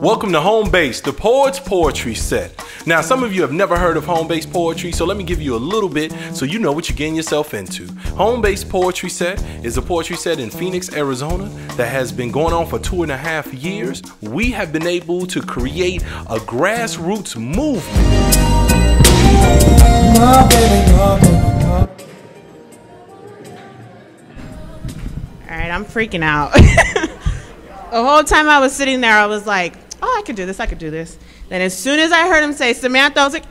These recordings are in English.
Welcome to HomeBase, the Poet's Poetry Set. Now, some of you have never heard of HomeBase Poetry, so let me give you a little bit so you know what you're getting yourself into. HomeBase Poetry Set is a poetry set in Phoenix, Arizona that has been going on for 2.5 years. We have been able to create a grassroots movement. All right, I'm freaking out. The whole time I was sitting there, I was like, oh, I could do this, I could do this. Then as soon as I heard him say Samantha, I was like,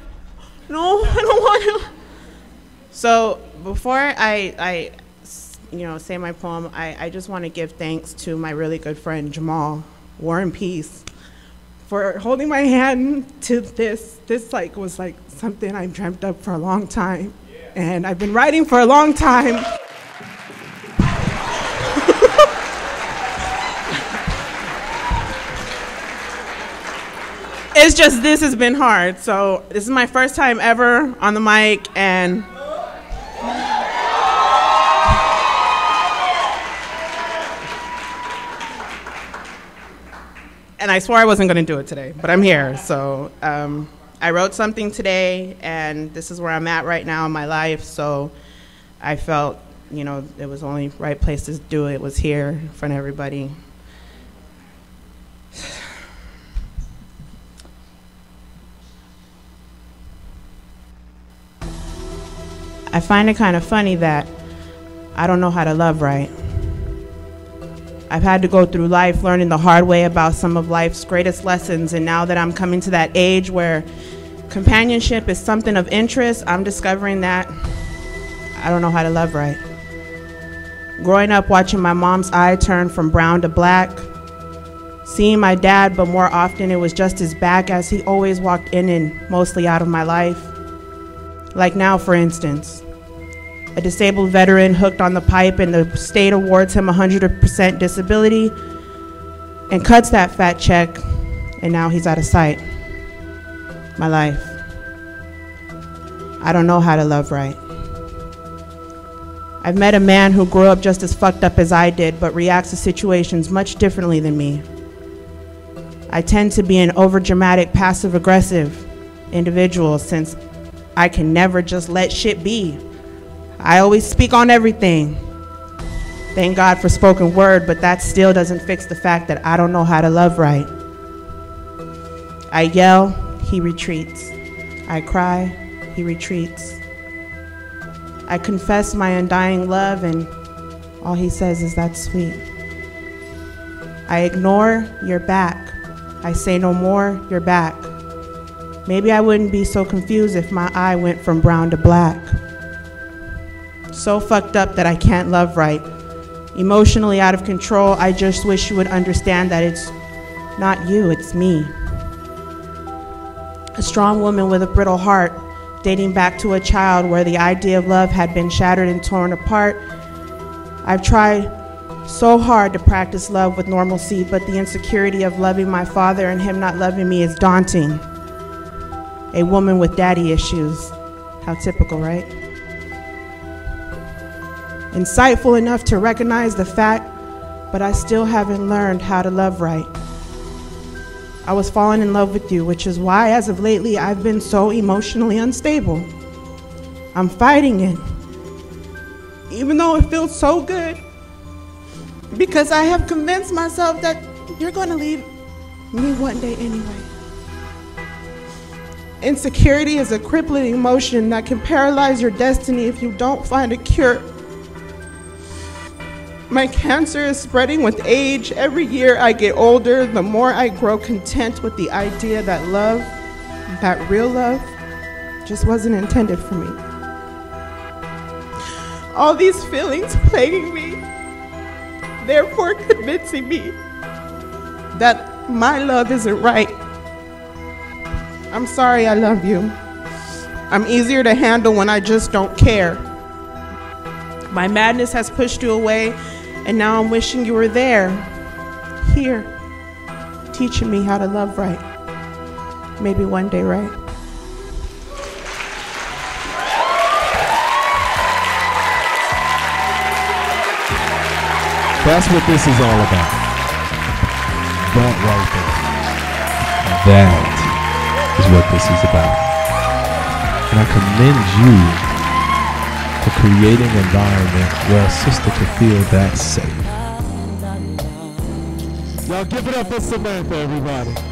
no, I don't want to. So before I say my poem, I just want to give thanks to my really good friend Jamal, War and Peace, for holding my hand to this. This was something I dreamt up for a long time. And I've been writing for a long time. It's just, this has been hard. So this is my first time ever on the mic, and I swore I wasn't going to do it today, but I'm here. So I wrote something today, and this is where I'm at right now in my life. So I felt, it was the only right place to do it was here in front of everybody. I find it kind of funny that I don't know how to love right. I've had to go through life learning the hard way about some of life's greatest lessons, and now that I'm coming to that age where companionship is something of interest, I'm discovering that I don't know how to love right. Growing up watching my mom's eye turn from brown to black, seeing my dad, but more often it was just his back as he always walked in and mostly out of my life. Like now, for instance, a disabled veteran hooked on the pipe and the state awards him 100% disability and cuts that fat check, and now he's out of sight. My life. I don't know how to love right. I've met a man who grew up just as fucked up as I did, but reacts to situations much differently than me. I tend to be an overdramatic, passive-aggressive individual since I can never just let shit be. I always speak on everything. Thank God for spoken word, but that still doesn't fix the fact that I don't know how to love right. I yell, he retreats. I cry, he retreats. I confess my undying love, and all he says is, "That's sweet." I ignore, "You're back." I say no more, "You're back." Maybe I wouldn't be so confused if my eye went from brown to black. So fucked up that I can't love right. Emotionally out of control, I just wish you would understand that it's not you, it's me. A strong woman with a brittle heart, dating back to a child where the idea of love had been shattered and torn apart. I've tried so hard to practice love with normalcy, but the insecurity of loving my father and him not loving me is daunting. A woman with daddy issues. How typical, right? Insightful enough to recognize the fact, but I still haven't learned how to love right. I was falling in love with you, which is why, as of lately, I've been so emotionally unstable. I'm fighting it, even though it feels so good, because I have convinced myself that you're going to leave me one day anyway. Insecurity is a crippling emotion that can paralyze your destiny if you don't find a cure. My cancer is spreading with age. Every year I get older, the more I grow content with the idea that love, that real love, just wasn't intended for me. All these feelings plaguing me, therefore convincing me that my love isn't right. I'm sorry, I love you. I'm easier to handle when I just don't care. My madness has pushed you away, and now I'm wishing you were there, here, teaching me how to love right. Maybe one day, right? That's what this is all about. That right there. That is what this is about. And I commend you for creating an environment where a sister can feel that safe. Y'all give it up for Samantha, everybody.